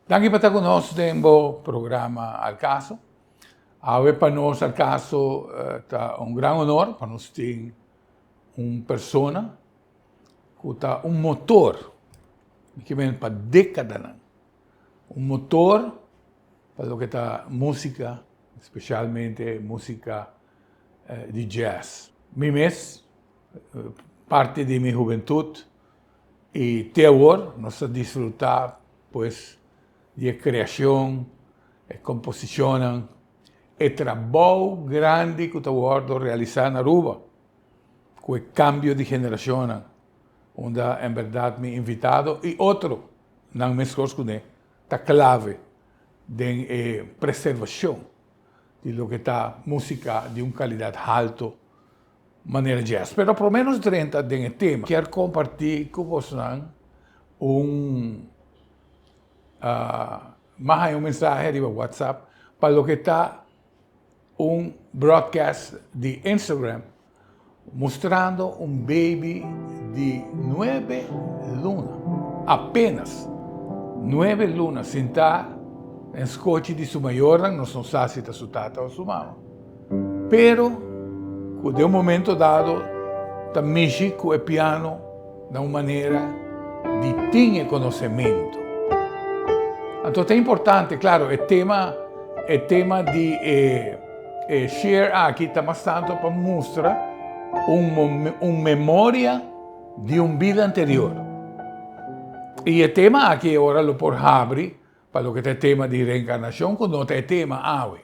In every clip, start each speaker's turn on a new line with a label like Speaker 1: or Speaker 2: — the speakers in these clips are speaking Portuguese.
Speaker 1: Danke para estar conosco no programa Al Caso. Hoje para nós, Al Caso, é um grande honor para nós ter uma pessoa que está motor que vem para décadas. Motor para o que está música, especialmente música de jazz. Mi mes, parte de minha juventude, e até agora nós desfrutar pues de criação, de composição, e trabalho grande que eu guardo realizar na Aruba, com o cambio de geração, onde em verdade me invitado e outro, não me escolho, está clave de preservação de lo que está música de uma qualidade alta, maneira jazz. Pero por menos 30 de tema, quero compartilhar com vocês mais mensagem de WhatsApp para o que está broadcast de Instagram mostrando baby de 9 lunas, apenas 9 lunas, sentado em coche de sua maior, não sei se está sua tata ou sua mama. Pero, de momento dado, está mexendo com o piano de uma maneira de ter conhecimento. Então, é importante, claro, o tema de share aqui está bastante para mostrar uma memória de uma vida anterior. E o tema aqui agora lo por abrir para o que é tema de reencarnação, que não é tema hoje.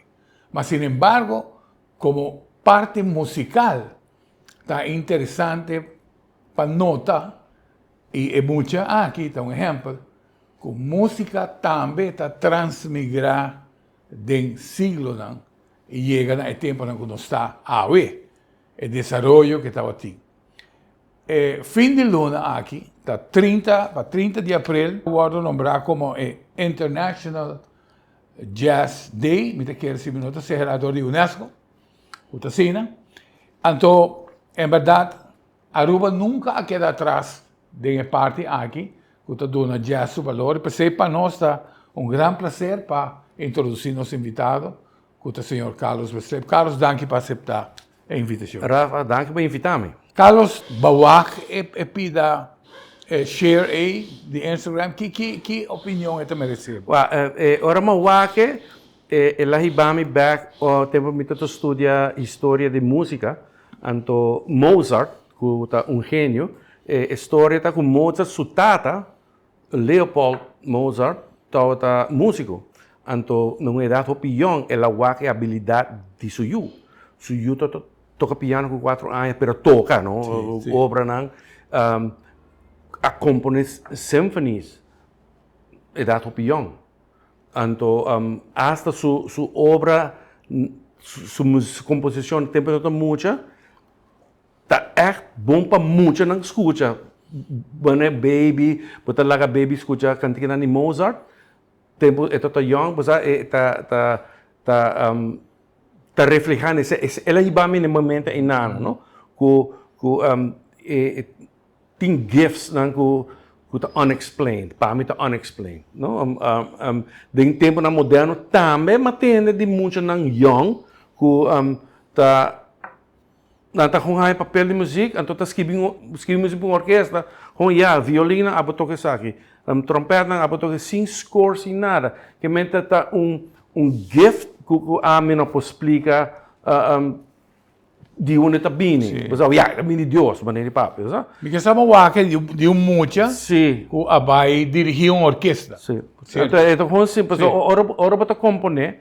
Speaker 1: Mas, sin embargo, como parte musical, está interessante para notar, e é muita aqui está um exemplo, que música também está transmigrar de siglo e chega no tempo em que nós está hoje, o desenvolvimento que estava aqui. Fim de luna aqui, está 30 de abril, eu vou nombrar como International Jazz Day, me quero 5 minutos, serrador de Unesco, Utacina. Então, em verdade, Aruba nunca queda atrás de parte aqui, que está dando jazz seu valor, e para nós está um grande prazer para introduzir nosso invitado, que é o senhor Carlos Westrepp. Carlos, danke por aceitar a invitação.
Speaker 2: Rafa, danke por invitar-me.
Speaker 1: Carlos, bawak pida share aí de Instagram. Que opinião é merecido?
Speaker 2: Ora mawake, ela hibami back o tempo me to estudia história de música, anto Mozart, que é um gênio, história tá com Mozart, sutata, Leopold Mozart, tá músico. Anto numa idade opinião, ela wake habilidade de suyu. Suyu toca piano com 4 anos, pero toca, não?
Speaker 1: Sim.
Speaker 2: Obra não. A compõe symphonies, idade opinião. Anto hasta su obra, su composição, tempo toda muita, tá echt bom para muita não escuta. Bane baby, botar lá baby escuta cantina de Mozart. Tempo é toda young, mas tá reflejando ela ibame no momento em nada, não? Tem gifts não que tá unexplained, para mim tá unexplained, não? De tempo na moderno também matende de muito não young que tá com high papel de música, então tá escrevendo música para orquestra, com violina abotoque aqui, trompeta abotoque sem score sem nada, que mente tá gift que a mim não explica de onde está vindo. Mas é de Deus, mas ele papo, sabe?
Speaker 1: Porque estamos aqui de mucha
Speaker 2: que
Speaker 1: vai dirigir uma orquestra.
Speaker 2: Sim. Então, simples. Ora para componer,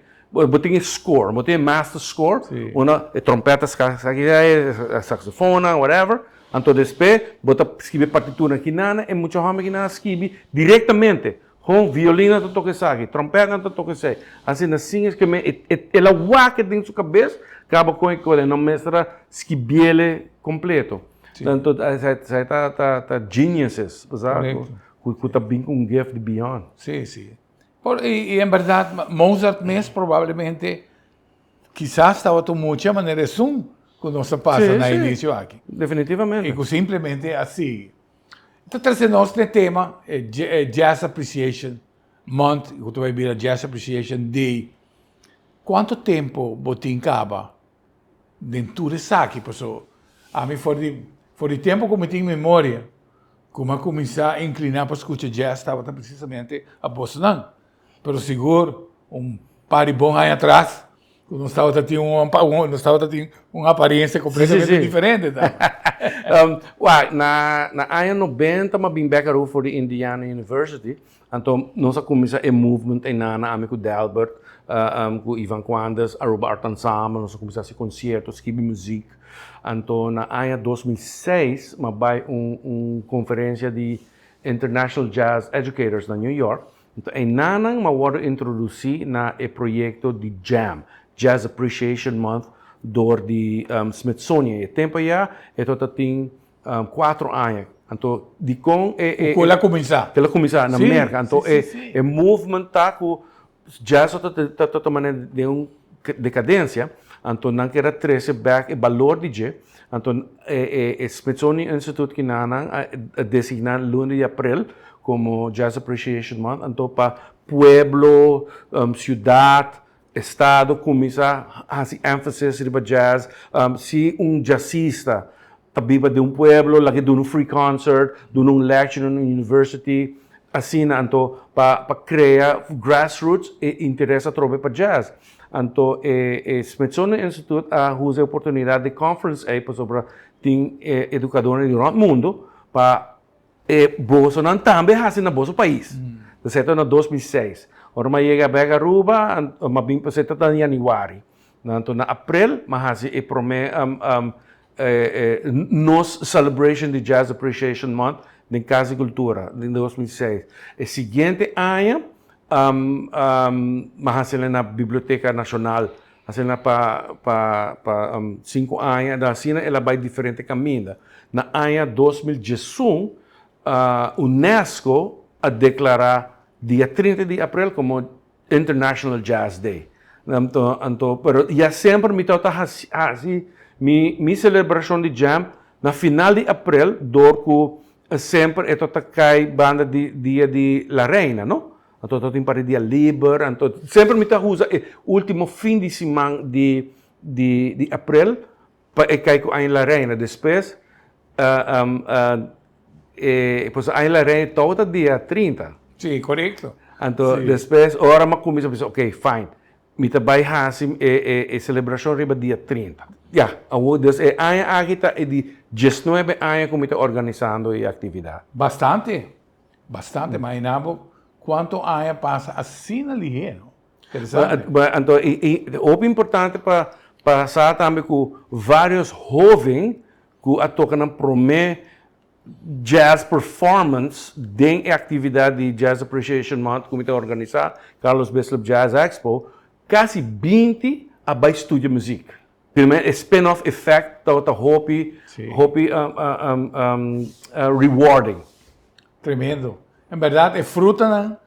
Speaker 2: tem score, tem master score, uma trompeta, saxofone, whatever. Então, depois, bota escrever partitura aqui nada, e muitos homens que não escrevem diretamente. Com violino tu toca isso aqui, trompeta tu toca isso aí. Assim é que ela waca dentro da sua cabeça, acaba com a não mestra esquibiele completo. Tanto tá geniuses, sabe? Que tá bem com gift de beyond.
Speaker 1: Sim. E em verdade, Mozart mesmo provavelmente, quizás estava de muita maneira que nós passa no início aqui.
Speaker 2: Definitivamente.
Speaker 1: E que simplesmente assim. Então, trazendo nosso tema, Jazz Appreciation month, que vai vir a Jazz Appreciation Day, quanto tempo você acaba dentro de saque? Porque a mim foi de tempo que eu tenho memória, como eu comecei a inclinar para escutar jazz, estava precisamente a Boston. Mas seguro, par de bom aí atrás, não estava tendo uma aparência completamente diferente. Tá?
Speaker 2: Na área 90, eu vim para o Indiana University, então nós começamos a movimento na amigo Delbert, com Ivan Quandas, Aruba Art Ensemble, nós começamos a concertos, escrever música. Então, na área 2006, eu vai conferência de International Jazz Educators na New York. Então, em Nana, eu vou introduzir na projeto de JAM, Jazz Appreciation Month, do Smithsonian. E tempo já, tem 4 anos. Então, de com
Speaker 1: ela começar.
Speaker 2: Ela começar na América. Então, o movimento está com jazz está tomando de uma decadência. Então, não quer trazer back o valor de jazz. Então, o Smithsonian Institute que nana designar lunes de abril como Jazz Appreciation Month. Então, para pueblo, cidade, estado começa a fazer ênfase sobre jazz. Se jazzista vive de pueblo, lá que de free concert, de lecture na university, assim, então, para criar grassroots e interessa trobe para jazz. Então, o Smithsonian Institute usa a oportunidade de conference aí sobre educadores do mundo para Bolsonaro também assim no nosso país. Certo? Em 2006. Agora, chega a Aruba, mas vim para em janeiro. Então, em abril, mas assim, nos celebration de Jazz Appreciation Month em Casa e Cultura, em 2006. O seguinte ano, mas na Biblioteca Nacional, assim para 5 anos, assim ela vai diferente caminho. Na ano 2018, UNESCO a declarar dia 30 de abril como International Jazz Day. Então, pero já sempre me toca assim, minha celebração de jam na final de abril, dorco sempre cai banda de dia de La Reina, não? Então, tem para dia livre, então sempre me usa o último fim de semana de abril para cai com a La Reina. Depois, pues a La Reina todo dia 30.
Speaker 1: Sim, correto.
Speaker 2: Então, depois, agora eu começo a pensar, ok, fine. Me vai fazer a celebração riba dia 30. Já, dus a agita é de 19 anos como está organizando a atividade.
Speaker 1: Bastante, imaginava quanto anos passa assim na ligeiro.
Speaker 2: Então, é importante para passar também com vários jovens que tocam para jazz performance dentro da atividade de Jazz Appreciation Month, como está organizado, Carlos Beslop Jazz Expo, quase 20 a estudar música. Primeiro, spin-off effect, está hobby rewarding.
Speaker 1: Tremendo. Em verdade, é fruta, né?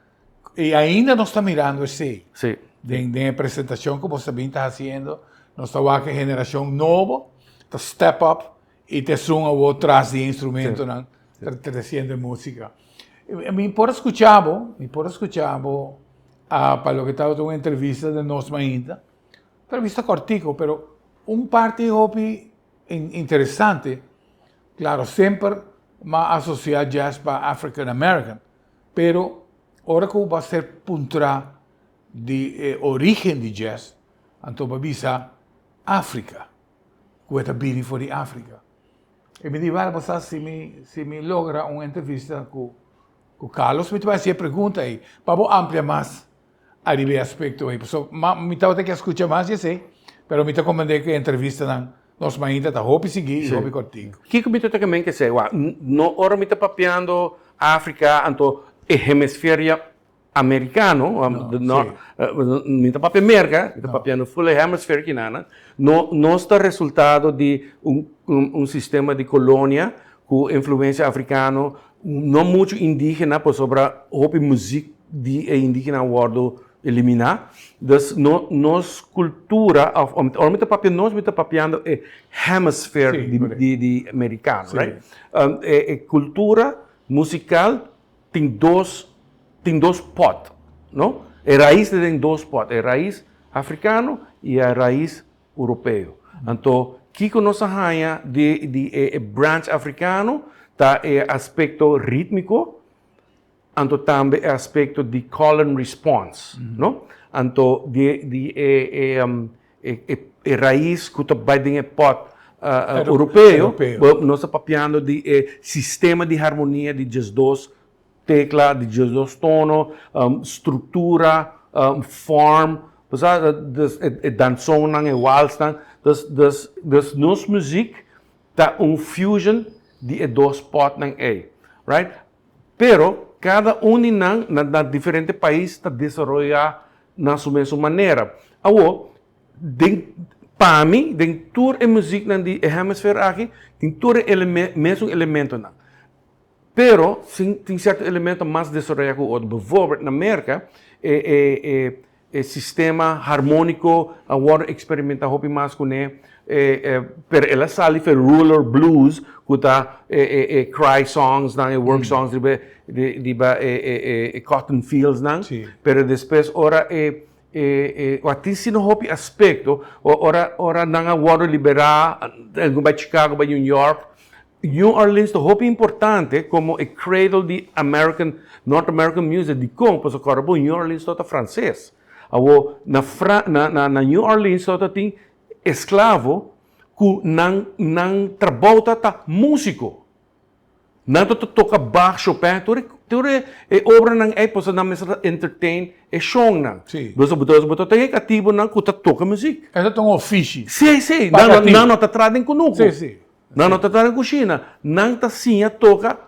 Speaker 1: E ainda nós estamos mirando esse.
Speaker 2: Sim.
Speaker 1: De apresentação que você também está fazendo, nós estamos com a geração nova, está step up, e te suma o atrás de instrumento, né? Trazendo música. Me pode escuchar, para lo que estava uma entrevista de nós ainda, entrevista cortico, pero parte hobby interessante, claro, sempre mais associado jazz para African American, pero ahora que vai ser puntra de origem de jazz, então vai visa África, que está vindo fora de África. E me diz, você se me logra uma entrevista com Carlos, me vai fazer pergunta aí, para ampliar mais a nível aspecto aí. Me estava que escutar mais, eu sei, mas me recomendei que a entrevista nós ainda está roupa seguir e roupa cortico.
Speaker 2: O que me está também que sei, no hora me está papiando África, então hemisfério americano, me está papiando América, me está papiando full hemisfério que nada, não está resultado de sistema de colônia com influência africana, não muito indígena, por sobre roupa música de indígena world eliminar. Dus nos cultura, ou me está papiando hemisfério de americano, right? Cultura musical tem dois potes. não? A raiz tem dois potes, a raiz africano e a raiz europeu. Então, que nossa rainha de branch africano tá aspecto rítmico, então também aspecto de call and response, não? Então, raiz que vai ter pot europeu, nós papiando de sistema de harmonia de dois tecla, de dois tono, estrutura, form, danção e waltz, dus nos muziek tá fusion de dois potes right? Pero cada na diferente país está desenvolvendo na sua mesma maneira. Para mim, den tour e muziek na die hemisfera aqui, tem tour mesmo elemento na. Pero tem certo elemento mais desenvolvido que o outro. Bijvoorbeeld na América, sistema harmônico, agora experimenta hopi mais com per ela sali fer ruler blues, kuta cry songs na work songs de cotton fields na. Pero depois ora atin sino hopi aspecto ora nanga water libera ba Chicago ba New York. New Orleans to hopi importante como a cradle de North American music de como so corbo New Orleans tota francês. Awo na New Orleans tota tem esclavo que não trabalha ta músico. Não toca Bach, Chopin, tudo é obra não é possível não mesmo entertain é show não. Você tem que ativo não que toca música.
Speaker 1: É um ofício.
Speaker 2: Sim. Não tá trazendo conosco.
Speaker 1: Sim.
Speaker 2: Não tá trazendo com China. Não tá sim a toca.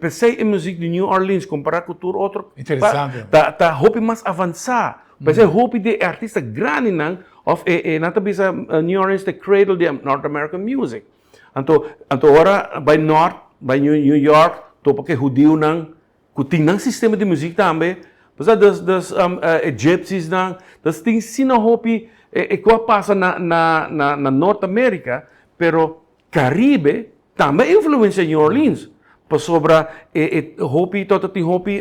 Speaker 2: Pensei em música de New Orleans comparado com tudo outro.
Speaker 1: Interessante.
Speaker 2: Tá hope mais avançar. Pensei hope de artista grande não of nata bisa New Orleans the cradle de North American music. Anto ora by New York to porque judeu não que tem sistema de música também. Pois das gypsies não, das tem sina hopi que passa na North America, pero Caribe também influencia New Orleans. Por sobre hopi todo tem hopi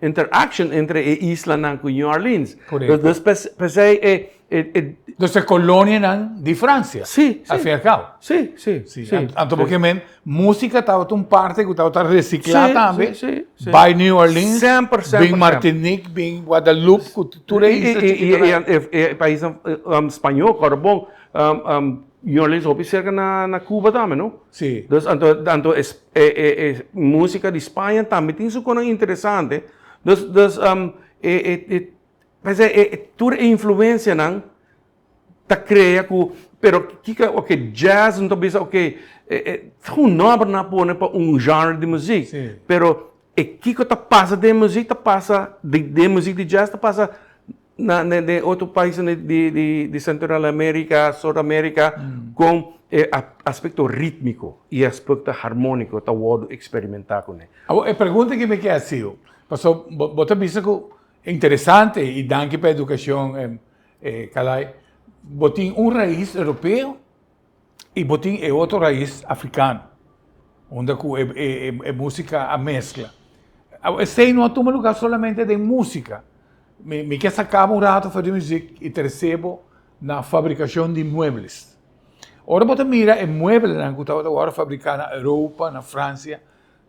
Speaker 2: interaction entre a isla não com New Orleans. Das pensei
Speaker 1: Entonces, colônia de França.
Speaker 2: Sim.
Speaker 1: Al fim e al cabo.
Speaker 2: Sim.
Speaker 1: Então, porque música estava uma parte que estava reciclada também.
Speaker 2: Sim.
Speaker 1: By New Orleans,
Speaker 2: 100%.
Speaker 1: bem Martinique, bem Guadalupe, tudo isso.
Speaker 2: E país espanhol, Carbon, New Orleans, hopi cerca na Cuba também, não?
Speaker 1: Sim.
Speaker 2: Então, música de Espanha também tem isso que é interessante. Mas toda a influência não tá cria que pero que jazz não talvez não na pôr para gênero de música pero que tá passa de música tá passa de música de jazz tá passa de outro país de Central América, Sul América com aspecto rítmico e aspecto harmônico tá word experimentar com
Speaker 1: A pergunta que me quer assim, passou você pensa que interessante e danke para a educação, Calai. Botin raiz europeu e botin outro raiz africano, onde é música a mescla. Sei não toma lugar solamente de música. Me quer sacar rato fazer música e percebo na fabricação de muebles. Ora você mira muebles que estava agora fabricado na Europa, na França,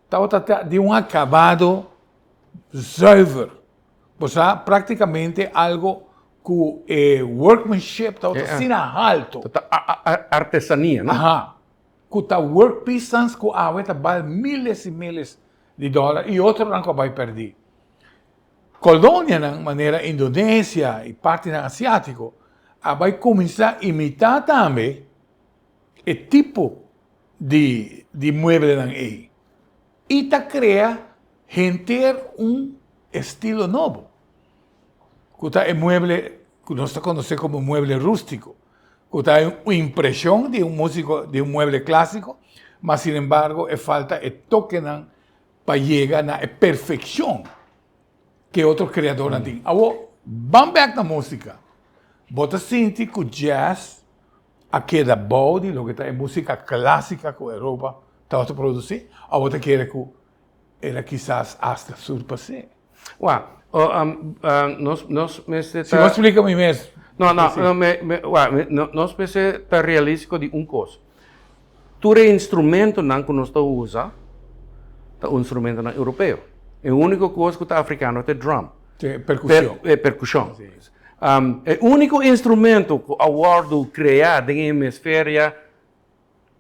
Speaker 1: estava de acabado zuiver. Pois praticamente algo que workmanship está assim alto.
Speaker 2: Artesania, não?
Speaker 1: Ajá. Que está work pieces que a vale miles e miles de dólares e outro não vai perder. Colônia, de maneira Indonésia e parte asiático, vai começar a imitar também o tipo de mueble aí. E está criando estilo novo. Que é mueble que nós conhecemos como mueble rústico, que é uma impressão de músico de mueble clássico, mas sin embargo falta o toque para chegar na perfeição que outros criadores têm. Agora, vamos back na música. Você sente que o jazz queda bom de lo que é música clássica que a Europa está a produzir, ou você quer que ela quizás hasta surpasse?
Speaker 2: nós
Speaker 1: Se você explica-me mesmo.
Speaker 2: nós pensamos tá realístico de coisa. Todo instrumento não que nós usa, é um instrumento não europeu. É a única coisa que o africano é drum.
Speaker 1: Percussão.
Speaker 2: Percussão. É o único instrumento que a world criado em hemisfério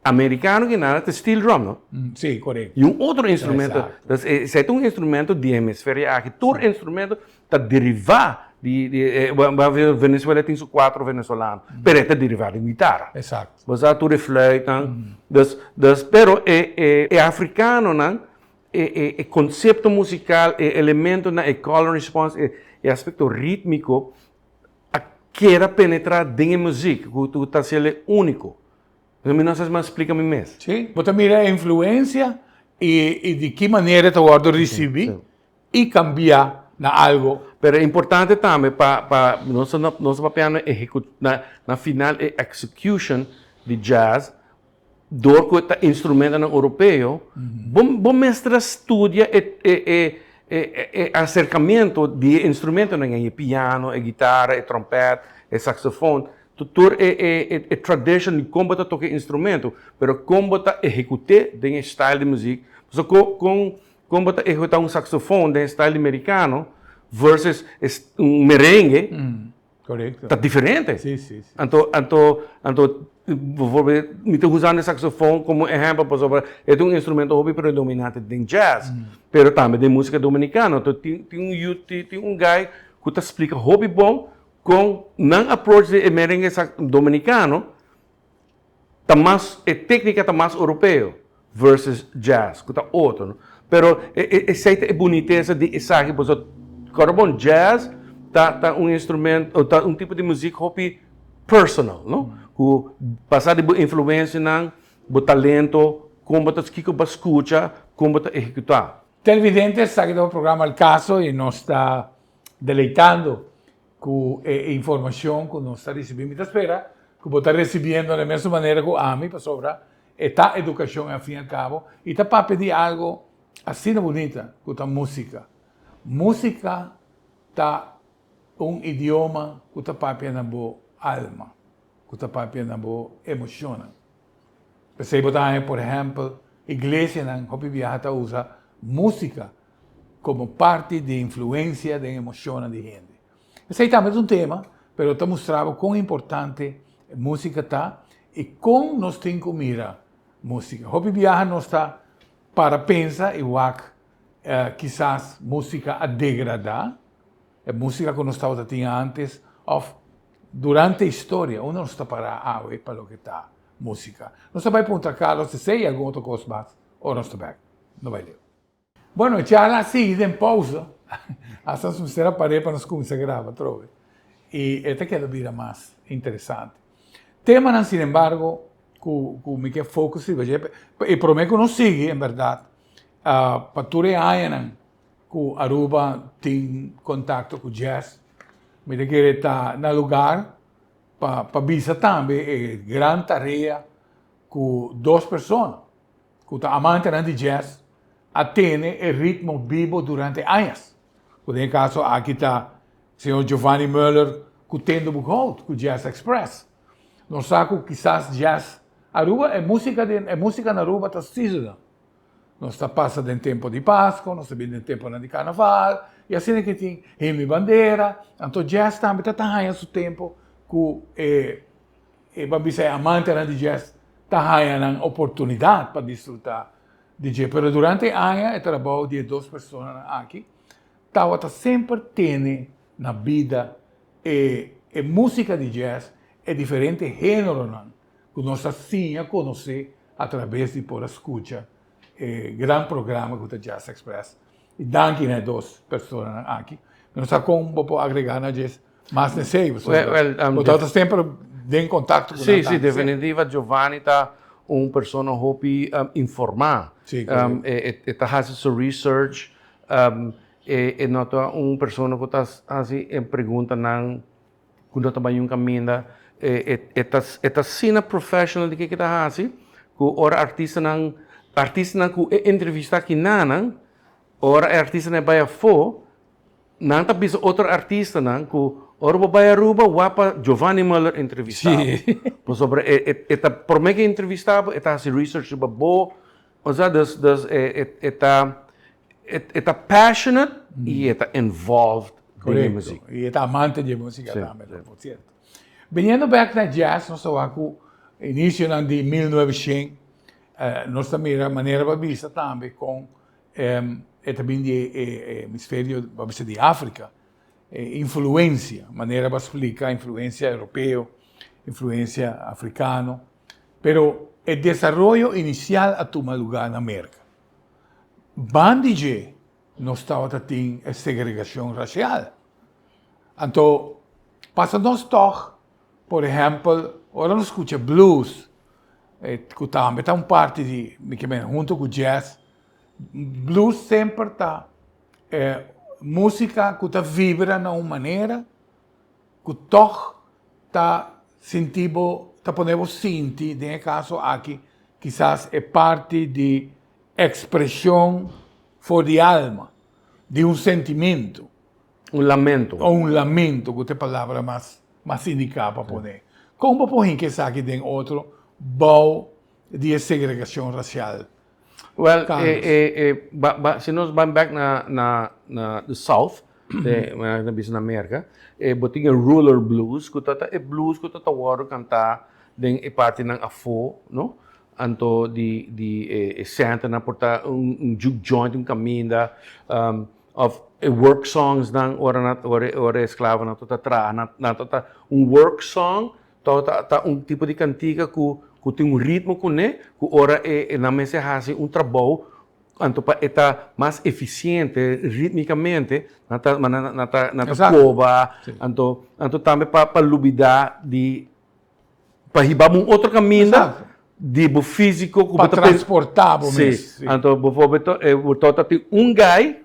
Speaker 2: americano que nada é steel drum, não?
Speaker 1: Sim, correto.
Speaker 2: E outro instrumento, esse é um instrumento de hemisfério aqui. Todo instrumento está derivado Venezuela tem 4 venezuelanos, mas é derivado de guitarra.
Speaker 1: Exato.
Speaker 2: Você a tudo flauta, pero é africano, não? É conceito musical, é elemento, é color response, é aspecto rítmico, quer penetrar dentro da música, que tu está sendo único. Não sei se me explica-me mesmo.
Speaker 1: Sim, você mira a influência e de que maneira tu guarda receber e cambiar na algo.
Speaker 2: Pero é importante também para nós papel na final execution de jazz do que instrumento europeu. Bom mestre estudia acercamento de instrumento, né? Piano, guitarra, trompete, saxofone. Tudo é tradição de como tocar instrumento, mas como executar em estilo de música. So, como executar saxofone em estilo americano versus merengue,
Speaker 1: correto.
Speaker 2: Está diferente.
Speaker 1: Sim.
Speaker 2: Então, me estou usando saxofone como exemplo, é um instrumento hobby predominante em jazz, mas também de música dominicana. Então, tem um guy que explica hobby bom, com não approach de merengue dominicano, a técnica está mais europeu versus jazz, que está outro. Não? Pero essa é a boniteza de essa que você bom jazz tá um instrumento, tá um tipo de música hobby personal, não? Que passar de influência não, o talento, como você que você escuta, como você executar.
Speaker 1: Televidentes, sabe do programa El Caso e nos está deleitando com informação que nós está recebendo. Me espera que você está recebendo da mesma maneira que a mim, para sobra, está educação, ao fim e ao cabo, e está para pedir algo assim de bonita, que está música. Música está um idioma que está para pedir na boa alma, que está para pedir na boa emoção. Percebo também, por exemplo, igreja, na Hopi Viajata usa música como parte de influência de emoção de gente. Esse também é um tema, mas está mostrando quão importante a música está e como nós temos que mirar música. Hopi Viaja não está para pensar e quizás música a degradar, a música que nós estávamos tendo antes, durante a história, uno não está para o que está música. Nós vai perguntar a Carlos se sei alguma outra coisa mais, ou não está bem. Não vai ler. Bueno, charla assim, em pausa. Essa será para nós começar a gravar, trove. E esta queda vira mais interessante. Tema, sin embargo, que me quer foco, e prometo que não sigue, em verdade, para tudo anos que Aruba tem contato com jazz, me quer estar no lugar para visitar também é grande tarefa com 2 pessoas que estão amantes de jazz, atendem o ritmo vivo durante anos. Por caso, aqui está o senhor Giovanni Müller, que tem do Buchholz, com o Jazz Express. Nós sabemos que quizás jazz Aruba é música na Aruba está seasonal. Nós está passando em tempo de Páscoa, nós estamos em tempo de Carnaval, e assim que tem hino e bandeira. Então, jazz também está ganhando seu tempo que vamos dizer, amante de jazz está ganhando oportunidade para desfrutar de jazz. Mas durante anos, eu trabalho de 2 pessoas aqui. Estava sempre tendo na vida música de jazz é diferente gênero que nós assim a conhecer através de por escuta grande programa que o Jazz Express e danke né 2 pessoas aqui nós está com um pouco agregar na jazz mais de 6 então sempre em contato com
Speaker 2: sim definitiva Giovanni está pessoa hobby informar está fazendo sua research nota pessoa que está assim pergunta não quando trabalha caminho esta cena profissional de que está assim que ora artista que entrevista aqui não ora artista não vai for nang bisa outro artista nang ku Orba Bayaruba wapa Giovanni Muller entrevistava. Por sobre eta por me que entrevistava eta se research ba bo, oza eta passionate e eta involved em música.
Speaker 1: E eta amante de música também, por certo. Veniendo back na jazz, nós estamos com início de 1900, nós também a maneira de vista também com também de hemisfério de África, influência, maneira de explicar influência europeu, influência africano, pero o desenvolvimento inicial a tomar lugar na América. Bandije não estava tendo a segregação racial. Então, passa nós toch, por exemplo, ora nós escuta blues, que também está parte de, junto com jazz, blues sempre está música que está vibra de uma maneira que toch está sentindo, está podendo sentir, nesse caso aqui, quizás é parte de expressão fora de alma, de sentimento.
Speaker 2: Lamento.
Speaker 1: Ou lamento, que é a palavra mais indicada para poder. Como por que sabe tem outro bom de segregação racial?
Speaker 2: Well, se nós vamos back na the South, na bisa na América, botinha rural blues, que é blues que tá waro cantar den parte ng afo, no? Anto di senta na porta juke joint caminda of work songs nang ora esclava na tota tra na tota work song tota tipo de cantiga que tem ritmo que ora na mesa hasi trabalho anto pa eta mais eficiente ritmicamente nata cova anto também pa lubida di pa hibam outro caminho de físico
Speaker 1: para transportar
Speaker 2: mesmo. Então, por tem guy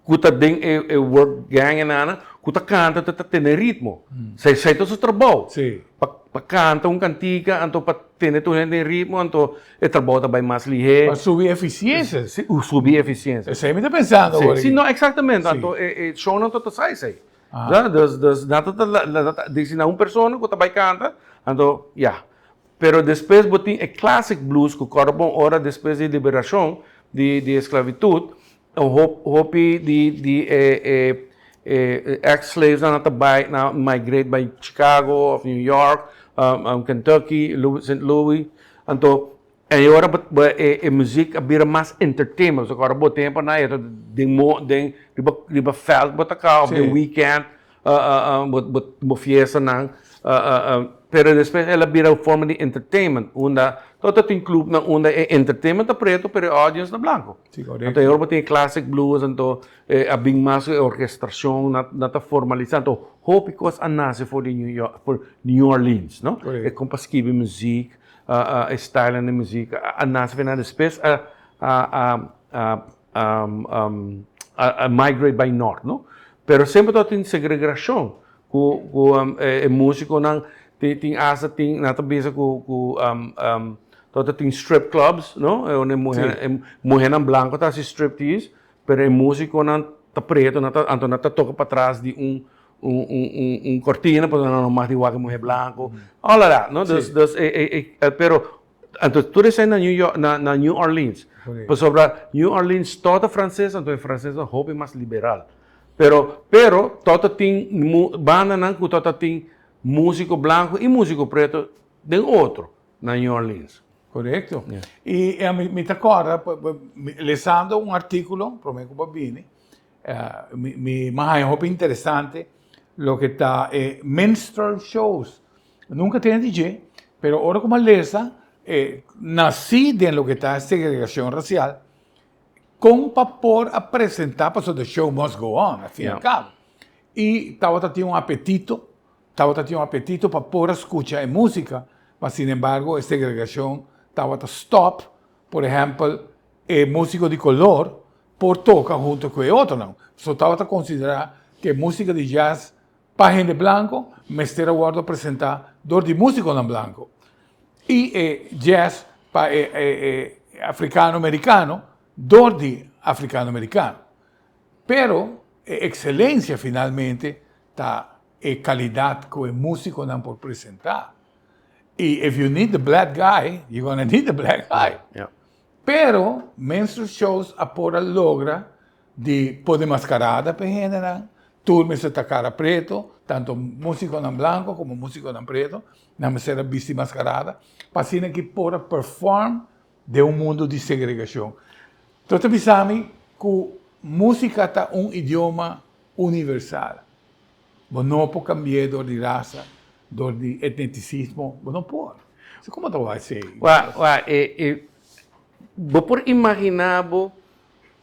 Speaker 2: que tá den work gang nana, que tá canta tem ritmo. Sai todo o trabalho.
Speaker 1: Sim.
Speaker 2: Pa canta cantiga, então pa ter todo ritmo, então o trabalho tá bem mais ligeiro.
Speaker 1: Para subir eficiência.
Speaker 2: Subir eficiência.
Speaker 1: Você me está pensando agora.
Speaker 2: Sim, não, exatamente. Então, show não tá sai. Já, diz na pessoa que tá bem canta, então, Pero depois botin classic blues que corrobon hora depois de liberação de esclavitud, hopi ex-slaves na migrate by Chicago, of New York, Kentucky, St. Louis. Então, agora a música vira mais entertainment. So corrobon tempo na ito riba felt botaka the weekend, fiesta nang pero depois ela vira forma de entertainment, todo tem clube na entertainment preto, pero audience na branco. Então eu tem classic blues, então a bem mais orquestração na formalizando. Então hope que a nasce for New Orleans, não? É como para escrever música, style de música, a nasce na depois a migrate by north, não? Pero sempre tem segregação, com músico não tem asa tem na tabisa tem strip clubs, não? Onde mulher em branco tá se striptease, pero músico não tá preto, não tá toca para trás de cortina, para não mais de que mulher branco. Olha lá, não? Pero então tudo isso na New York, na New Orleans. Por sobre New Orleans toda francesa, então francesa hobby mais liberal. Pero toda tem banda não que toda tem músico branco e músico preto de outro na New Orleans.
Speaker 1: Correto. E me acorda, lendo artículo, para mim com Babini, me é interessante o que está minstrel shows. Nunca tem DJ, pero ahora como lesa, nasci dentro do que está a segregação racial, com para apresentar, porque the show must go on, al fin e al cabo. E estava tendo apetito para poder escuchar música, mas, sin embargo, a segregação estava stop, por exemplo, músico de color, por tocar junto com o outro, não. Só estava a considerar que música de jazz para gente branco, mas era guardo apresentar dor de músico não branco. E jazz para africano-americano, dor de africano-americano. Pero, excelência finalmente está qualidade que o músico não pode apresentar. E if you need the black guy, you're gonna need the black guy.
Speaker 2: Yeah.
Speaker 1: Pero minstrel shows apora logra de poder mascarada para gente, turmas de cara preto, tanto músico não branco como músico não preto, não ser vista mascarada, para que pode perform de mundo de segregação. Então, pensamos que música é idioma universal. Você não pode cambiar de raça, de etnicismo, você não pode. Como você vai ser?
Speaker 2: Vou por imaginar,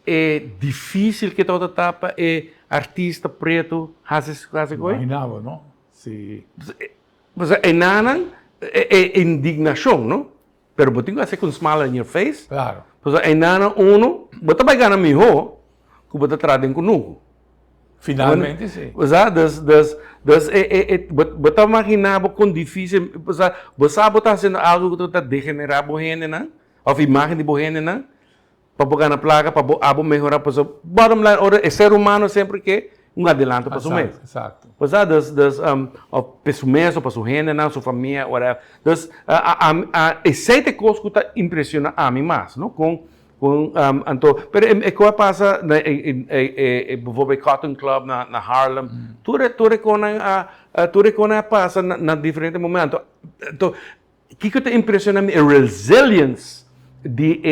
Speaker 2: é difícil que toda etapa é artista preto fazer coisa?
Speaker 1: Imaginava, não? Sim.
Speaker 2: Mas é nada, é indignação, não? Pero você tem que fazer com smile in your face.
Speaker 1: Claro.
Speaker 2: Pues é nada você vai ganhar melhor que você tradem conosco.
Speaker 1: Finalmente, sim.
Speaker 2: Você imaginava com difícil, você está fazendo algo que está degenerando a gente, não? Ou imagem de gente, não? Para botar na placa, para melhorar, pues bottom line, o ser humano sempre quer adelanto para o mês.
Speaker 1: Exato.
Speaker 2: Pues para o mês, para sua gente, sua família, whatever. Essa é coisa que está impressionando a mim mais, não? Então, pero é que passa no Cotton Club na Harlem, tudo que passa na diferentes momentos. Então, o que está impressionando é a resiliência de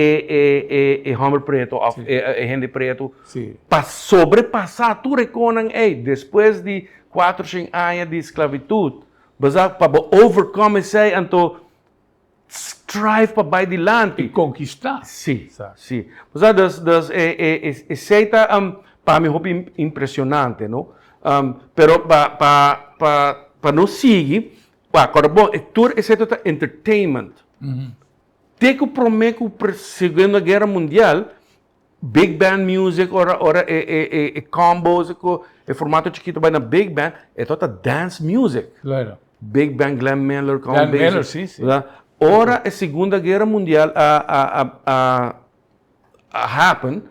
Speaker 2: homem preto, gente preto, para sobrepassar tudo que depois de 4 anos de esclavitud, para overcome isso, então strive para vai adiante
Speaker 1: e conquistar.
Speaker 2: Sim, sim. Isso para mim é impressionante, não? Pero para não seguir, tudo isso é entertainment. Tem que prometer que para a Segunda Guerra Mundial, big band music, ora combos, formato chiquito vai na big band, é toda dance music.
Speaker 1: Claro.
Speaker 2: Big band, Glenn Miller,
Speaker 1: Glenn Miller, sim.
Speaker 2: Ora a Segunda Guerra Mundial happen,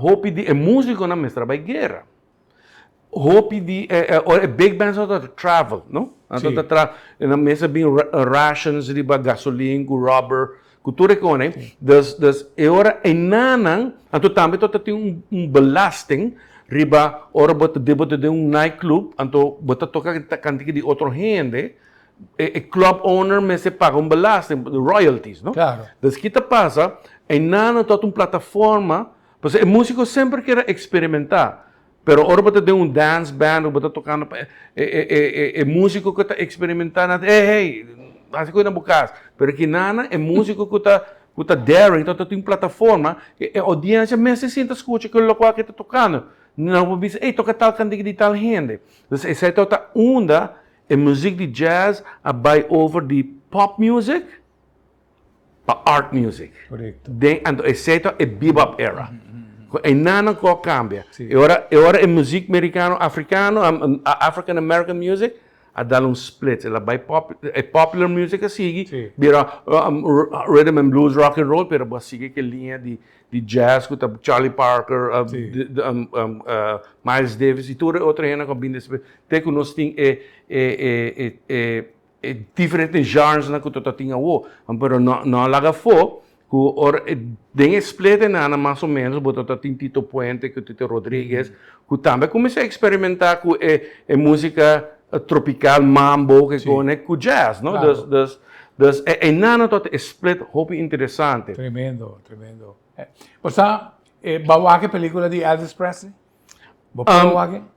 Speaker 2: hope de músico na mestra vai guerra. Hope de big bands of travel, não? Então na mesa bem rations de gasolina, rubber, cultura que né? Das ora enanang, então também tem belasting riba ora bota de nightclub, então bota tocar cantiga de outro gente. Club owner me se paga belasting, royalties, não?
Speaker 1: Claro.
Speaker 2: Das que passa, enana toda plataforma, porque o músico sempre quer experimentar. Pero ora bota de dance band, bota tocando, músico que está experimentando, faz coisa na boca. Pero que nana é músico que está daring, então tem plataforma, a audiência me se sente escuta que o local que está tocando. Não vou dizer, toca tal cantiga de tal gente. Então essa é toda onda, a música de jazz a buy over de pop music para art music.
Speaker 1: Correto.
Speaker 2: Então essa é a bebop era. E nada que cambia. Agora a música americana, African American music, a dar split. Ela vai popular music a seguir, vira rhythm and blues, rock and roll, pero vai seguir que linha de jazz, com Charlie Parker, Miles Davis e toda outra gente que combina. Tem que nós tem diferentes genres na que tu tinha o, pero não laga for. Den split na mais ou menos, botou Tito Puente, que Tito Rodrigues, que também comecei a experimentar com música tropical, mambo, que com jazz, não?
Speaker 1: Claro.
Speaker 2: É nada todo split, hobby interessante.
Speaker 1: Tremendo. Você vai ver a película de Elvis Presley?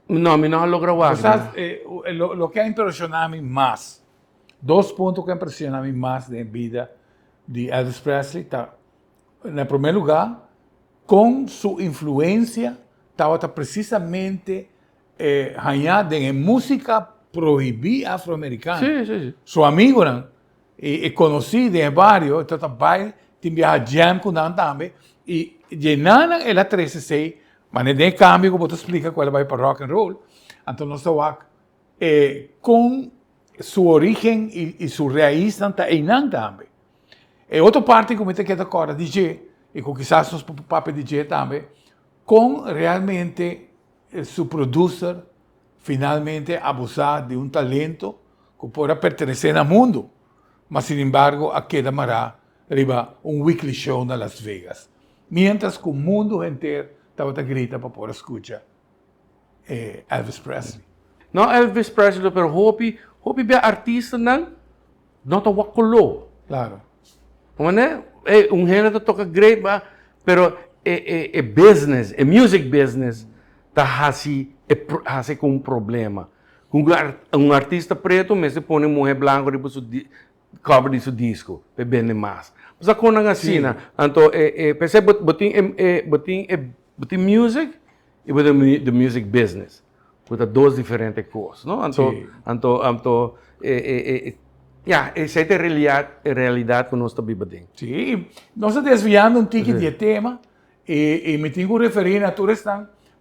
Speaker 2: Não, não logrou
Speaker 1: ver. O que impressionou me mais, 2 pontos que impressionaram me mais na vida de Elvis Presley, em primeiro lugar, com sua influência, estava precisamente ganhada em música proibida afro-americana.
Speaker 2: Sim.
Speaker 1: Seu amigo, e conhecido em vários, então vai tinha jam com ele também, e llenando ela 13 mas nem cambio, como tu explica, qual vai para rock and roll. Então, nós estamos com sua origem e sua raiz também. E outra parte que me te queda agora, DJ, e com quizás os papéis DJ também, com realmente su producer finalmente abusar de un talento que pueda pertenecer al mundo. Mas, sin embargo, aquí damará arriba un weekly show en Las Vegas. Mientras que el mundo entero estaba grita para poder escuchar Elvis Presley.
Speaker 2: Não Elvis Presley, pero hopi be artista não tá wakulo.
Speaker 1: Claro.
Speaker 2: Né? Gênero toca great, pero business, music business, tá assim com um problema. Um artista preto, mas se põe mulher branca depois cobre de seu disco, bebendo mais. Mas a coisa assim, então, pensei botin music e botin the music business, botin duas diferentes coisas, não? Então, essa é a realidade que nós estamos vivendo.
Speaker 1: Sim, nós estamos desviando tique de tema e me tenho que referir a todos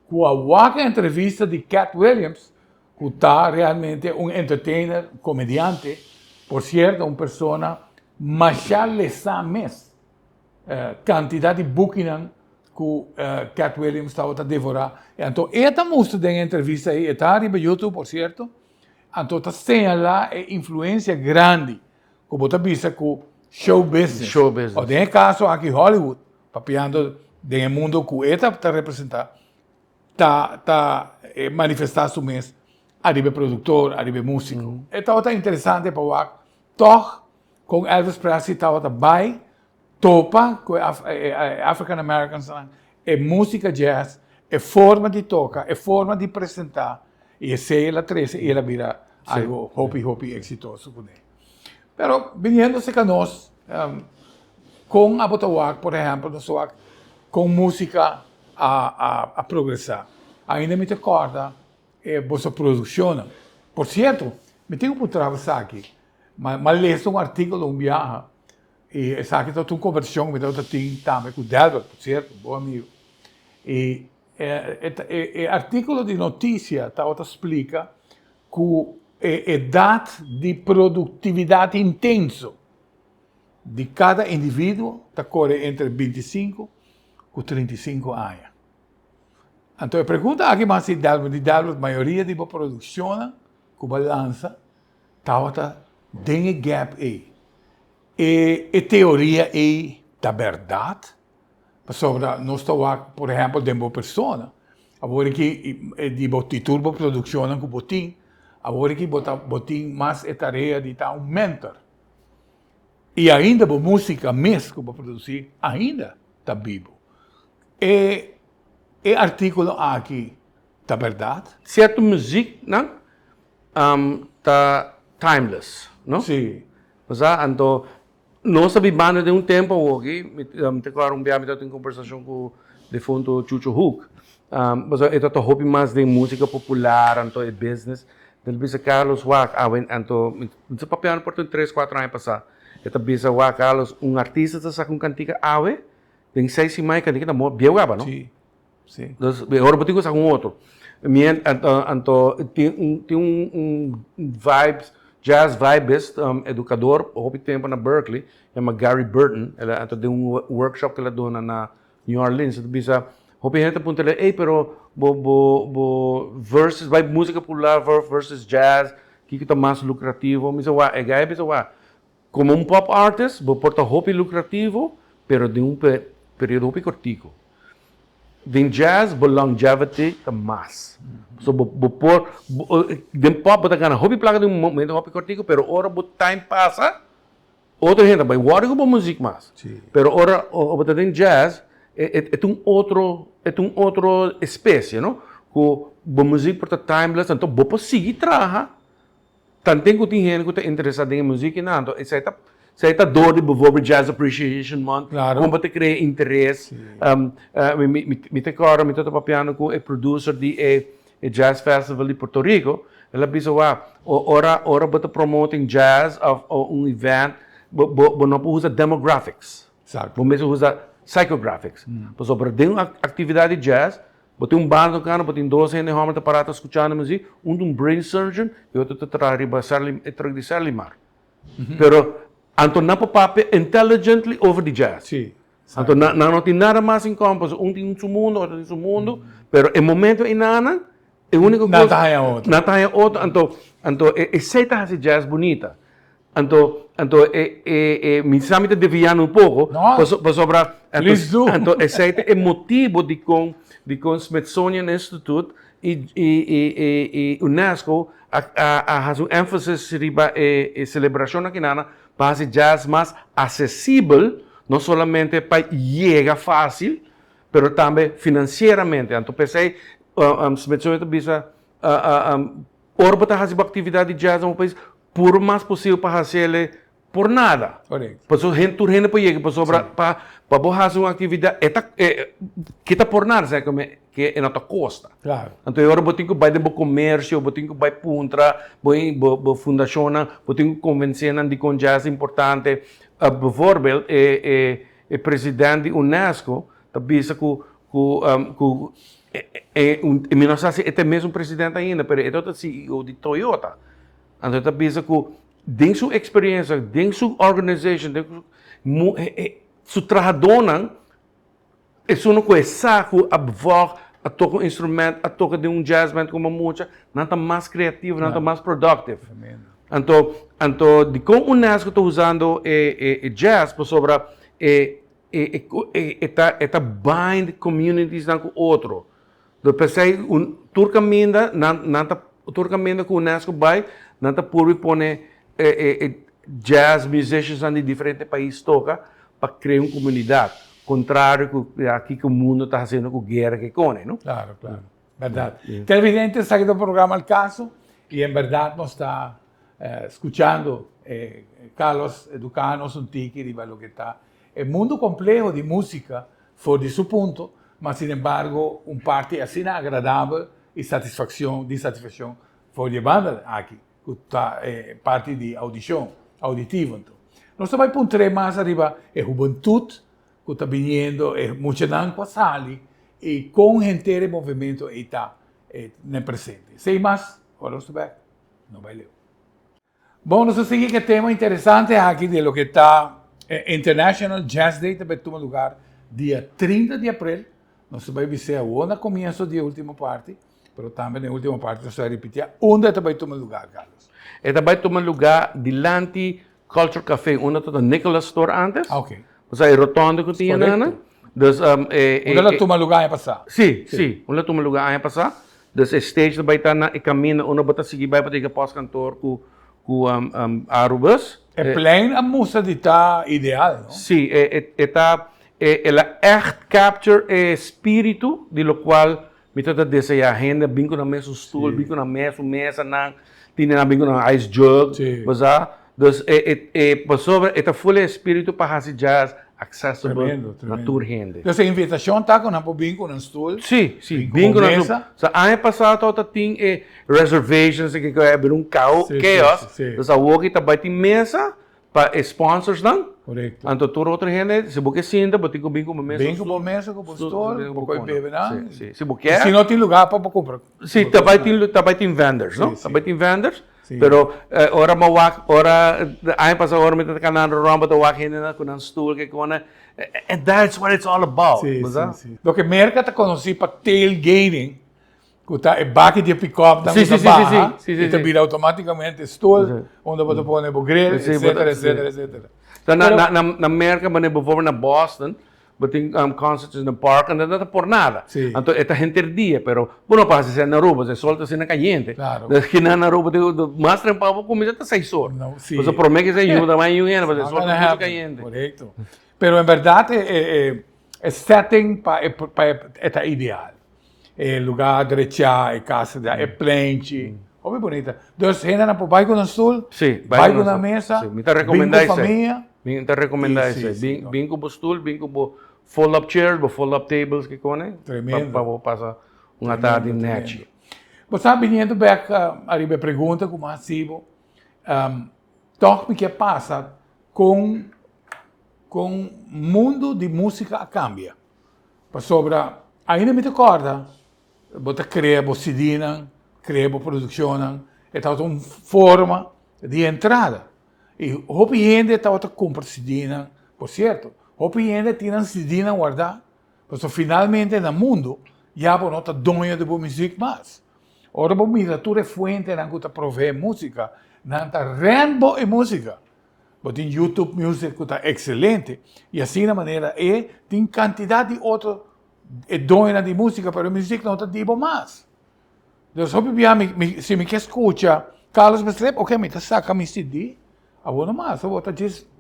Speaker 1: com a outra entrevista de Cat Williams, que está realmente um entertainer, comediante, por certo, uma pessoa, mas já lhe sabe quantidade de booking que Cat Williams estava a devorar. Então, esta música da entrevista aí está no YouTube, por certo. Então, tem lá influência grande, como você vista com show business.
Speaker 2: Show business.
Speaker 1: Ou tem caso aqui em Hollywood, papiando do mundo que esta está representando, está manifestando su mês, a nível produtor, a nível músico. Então, está interessante para o toch, com Elvis Presley, estava bem, topa com African Americans, é música jazz, é forma de tocar, é forma de apresentar, e se ela cresce, ela vira algo hopi exitoso com ele. Pero, vindo-se com nós, com a Botawak, por exemplo, com música a progressar. Ainda me recorda, você produciona. Por certo, me tenho que trabalhar aqui, mas leio um artigo, viaja, e essa aqui está uma conversão, me deu também com o Delbert, por certo, bom amigo. E artigo de notícia explica que a idade de produtividade intenso de cada indivíduo corre entre 25 e 35 anos. Então, a pergunta aqui mais de Delbert, a maioria da produção que balança está dentro do gap aí. E teoria aí da verdade, sobre nós estamos, por exemplo, de uma pessoa, agora que de turbo produção com botim, agora que botim mais é tarefa de estar um mentor. E ainda a música mesmo para produzir, ainda está vivo. E artigo aqui da verdade.
Speaker 2: Certa música, não? Tá timeless, não?
Speaker 1: Sim.
Speaker 2: Mas então nós vivemos de tempo hoje, me recordo dia me em conversação com o defunto Chucho Hook. Mas eu estou hobby mais de música popular, então é business. Ele disse Carlos Wack, então não se papiando por 3, 4 anos passar. Ele disse Wack Carlos, artista está com cantiga ave, tem 6 e mais cantiga da moda, bem gaba, não?
Speaker 1: Sim. Sim.
Speaker 2: Agora eu tenho com outro. Então tem vibes, jazz vibes, educador, hobby tempo na Berkeley, chama Gary Burton, ela tem workshop que ela dona na New Orleans, ele disse hobby gente punta ele, pero versus vibe música popular versus jazz, que está mais lucrativo, me diz como pop artist, porta hobby lucrativo, pero de período hobby cortico. Din jazz, longevity é mais. So, din pop, você ganha hobby placa de momento hobby cortico, pero ora o time passa, outra gente vai guardar com música mais. Pero ora, você tem jazz, é outro espécie, não? Com a música porta timeless, então você seguir trabalhar. Tanto que tem gente que está interessada em música, não? Então, isso aí está dor de Bovary Jazz Appreciation Month, como você cria interesse. Me recordo, me estou papiando com o producer de Jazz Festival de Porto Rico. Ela disse, ora você promoting jazz of event, você não usa demographics.
Speaker 1: Exato.
Speaker 2: Você usa psychographics. Sobre uma atividade de jazz, você tem bando cano, você tem 12 gente que para escutar música, um brain surgeon e outro traz de Sarlimar. Pero Anton não papai intelligently over the jazz.
Speaker 1: Sim.
Speaker 2: Então, não tem nada mais em campo. Um tem seu mundo, outro tem seu mundo. Mas, no momento em nada, é a única coisa...
Speaker 1: Nada é outro.
Speaker 2: Nada é outro. Então, aceita essa jazz bonita. Então, me chama de desviando um pouco. Para sobrar...
Speaker 1: Please do.
Speaker 2: Então, aceita é motivo de com Smithsonian Institute e UNESCO a fazer um ênfase sobre a celebração aqui para fazer jazz mais acessível, não somente para chegar fácil, mas também financeiramente. Então, pensei, Smithsonian bisa orbitar fazer atividade de jazz no país por mais possível para fazer por nada.
Speaker 1: Correto.
Speaker 2: Para gente para chegar, para fazer uma atividade que está por nada, sabe como que é na tua costa.
Speaker 1: Claro.
Speaker 2: Então, agora eu tenho que ir para o comércio, eu tenho que ir para a fundação, eu tenho que convencer de que jazz é importante. Por exemplo, o presidente da Unesco disse que não sei se é mesmo presidente ainda, mas é o CEO de Toyota. Então, ele disse que dentro da sua experiência, dentro da sua organização, su trabalhador é uma coisa que a tocar um instrumento, a tocar de jazz band como música, não está mais criativo, não está mais productivo. Então, de como o Unesco está usando jazz para sobre está bind communities com outro. Então, pensei, turcamente, turcamente que o Unesco vai, não está por pôr jazz musicians de diferentes países toca para criar uma comunidade. Contrário que aqui que o mundo está fazendo com a guerra que cone, não?
Speaker 1: Claro, claro. Verdade. Televidente está aqui do programa El Caso e, em verdade, nos está escuchando Carlos educarnos un tiki de lo que está. El mundo complejo de música fue de su punto, mas, sin embargo, un parte así agradable y satisfacción fue llevando aquí, que está parte de audición, auditivo. Entonces. Nosotros vamos a puntar más arriba la juventud que está viniendo, mucha gente sale y con gente de movimiento está en el presente. Sin más, ahora nos vemos. No baileo. Bom, nós seguimos que tema interessante aqui de lo que está International Jazz Day, também toma lugar dia 30 de abril. Nós vamos ver onde começa a última parte, mas também na última parte nós vamos repetir onde também toma lugar, Carlos.
Speaker 2: Também toma lugar delante Culture Café, onde está o Nicholas Store antes.
Speaker 1: Ok.
Speaker 2: O sea, a rotonda que tinha, Nana.
Speaker 1: Onde ela toma lugar ano passado?
Speaker 2: Sim. Onde ela toma lugar ano passado. Então, o stage vai estar na caminho, onde vai seguir, vai para o pós-cantor com Arubas.
Speaker 1: É plein a música de tá ideal, não?
Speaker 2: Sim, ela capture o espírito de lo qual me trata de essa agenda, bingo na mesa stool, bingo na mesa não, tinha na bingo na ice jug, mas então sobre esta full espírito para fazer jazz accessible na tour gente.
Speaker 1: Então a invitação tá com um bingo na stool.
Speaker 2: Sim, bingo na mesa. So ano passado tinha reservations que abrir um carro, então a walkie também tem mesa para sponsors não.
Speaker 1: Correto.
Speaker 2: Então toda outra gente, se você senta, botar com bingo mesa.
Speaker 1: Bingo com mesa com pastor, para beber não.
Speaker 2: Sim. Se você
Speaker 1: se não tem lugar para comprar.
Speaker 2: Sim, também tem vendors, não? Também tem vendors. Pero ora ano passado ora me tá canando romba do walk in na com um stool que com and that's what it's all about.
Speaker 1: Sim. Do que merca tá conheci para tailgating, que tá back de pick-up da
Speaker 2: barra,
Speaker 1: e tá vira automaticamente stool, onde você pode pôr grill, etc.
Speaker 2: Então na merca, mas por exemplo na Boston, tem concerts no parque, não dá por nada. Então, esta gente dia, pero não passa ser na rua, você solta assim na caliente.
Speaker 1: Claro.
Speaker 2: Que na rua, mais tempo, começa a 6 horas. Você promete que você ajuda mais um ano, você solta na caliente.
Speaker 1: Correto. Pero, em verdade, o setting para é ideal. É lugar derechar, é casa, é plente. Olha bonita. Então, gente na vai com o sul, vai com a mesa,
Speaker 2: me está recomendando
Speaker 1: isso.
Speaker 2: Me está recomendando isso. Bem com o stool, bem com o fold-up chairs, fold-up tables que cone.
Speaker 1: Tremendo.
Speaker 2: Para passar uma tarde net.
Speaker 1: Você está vindo back arriba a pergunta como massivo. Toque que passa com o mundo de música cambia. Para sobra, ainda me recorda, você cria, você dina, cria, produção, é uma forma de entrada. E o gente estava a comprar cidina, por certo, Hopi ainda tinha CD na guardar. Mas finalmente no mundo, já não está dono de boa música mais. Ora, a literatura é fuente na que provê música, não está rainbow e música. Mas tem YouTube Music que está excelente, e assim na maneira tem quantidade de outros donos de música, mas a música não está dibo mais. Então, se me quer escutar, Carlos me escreve, ok, me saca meu CD, a boa mais, eu vou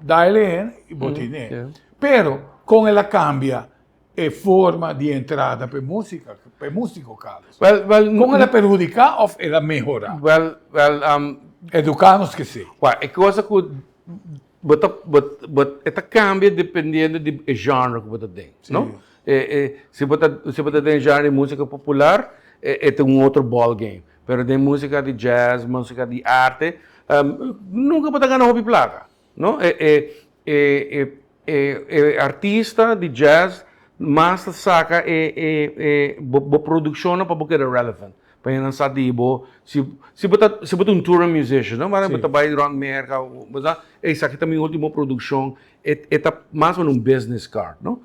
Speaker 1: dar ele e botar nele. Pero, com ela cambia a forma de entrada para música, para músico, Carlos. Com ela perjudicar ou ela melhorar? Educar-nos que sim.
Speaker 2: É coisa que ela cambia dependendo do genre que você tem, não? Se você tem genre de música popular, é um outro ball game. Mas de música de jazz, música de arte, nunca pode ganhar hobby placa, não? Artista de jazz, mas saca a produção para porque é relevant. Para não saber se você um musician, não vai botar vai around America, mas essa aqui também última produção é mais um business card, não?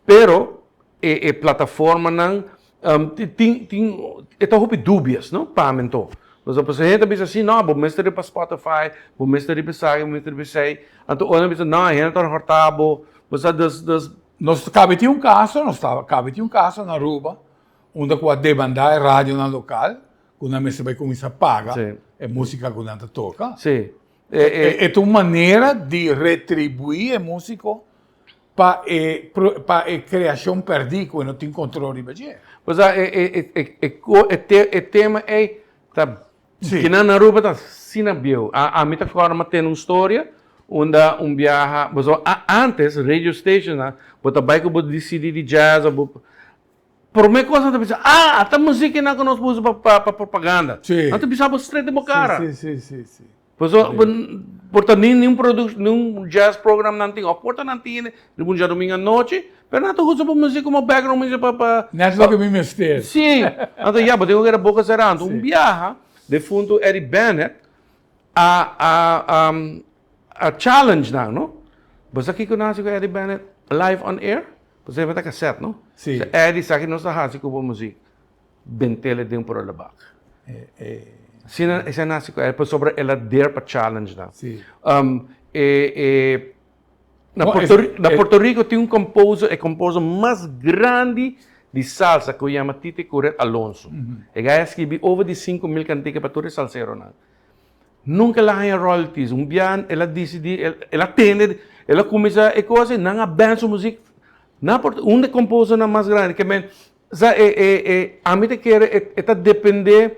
Speaker 2: Pero a plataforma não tem hobby dúbias, não? Para mentor. Mas a gente pensa assim, não, vou mestrar para Spotify, vou mestrar para Sai, vou mestrar para Sai. Então, a gente pensa, não, a gente está confortável.
Speaker 1: Nós cabe um caso na Aruba, onde com a demandar rádio na local, quando a mesa vai começar a pagar, é música que a toca.
Speaker 2: Sim.
Speaker 1: É uma maneira de retribuir o músico para a criação perdida, quando não tem controle.
Speaker 2: Mas o tema é que na Aruba está sinabio. A minha forma tem uma história onde viaja, mas antes radio station, bota bike bota CD de jazz, por uma coisa tu pensa, essa música não nós usamos para propaganda. Então pensava straight de cara.
Speaker 1: Sim.
Speaker 2: Pois portanto nenhum jazz program não tem, porta não tem, de já domingo à noite, mas não usa para música como background music para.
Speaker 1: Não é só que me mester.
Speaker 2: Sim. Então mas eu era boca serando, viaja de fundo Eddie Bennett a challenge não? Mas aqui que nasce com Eddie Bennett live on air, você vai ter cassete, não?
Speaker 1: Sim.
Speaker 2: Eddie sabe que não está fazendo com a música, bentele de por lá baixo. Sim, essa nasce com ela sobre ela der para challenge não?
Speaker 1: Sim.
Speaker 2: Na Porto Rico tem um composer mais grande de salsa que se chama Tite Curet Alonso. Ele escreve over de 5,000 cantigas para todo salsero não? Nunca lá ganha royalties. Dia ela decide, ela atende, ela começa a coisa, não abençoa música. Um compositor mais grande que a mim que depende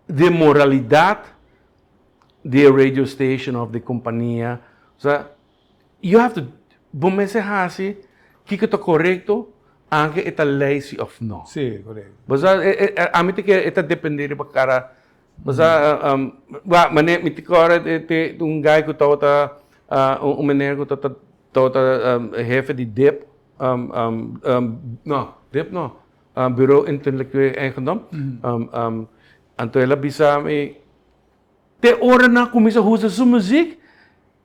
Speaker 2: de moralidade da radio station ou da companhia. You have to, bom se assim, que está correto, aunque está lazy ou não.
Speaker 1: Sim, correto.
Speaker 2: Mas a mim que depende de cara. Mas me ticora de guy que está menino que está jefe de DEP, DEP não, Bureau Intellectueel Eigendom. Então ela bisa me te hora na começa a usar sua música.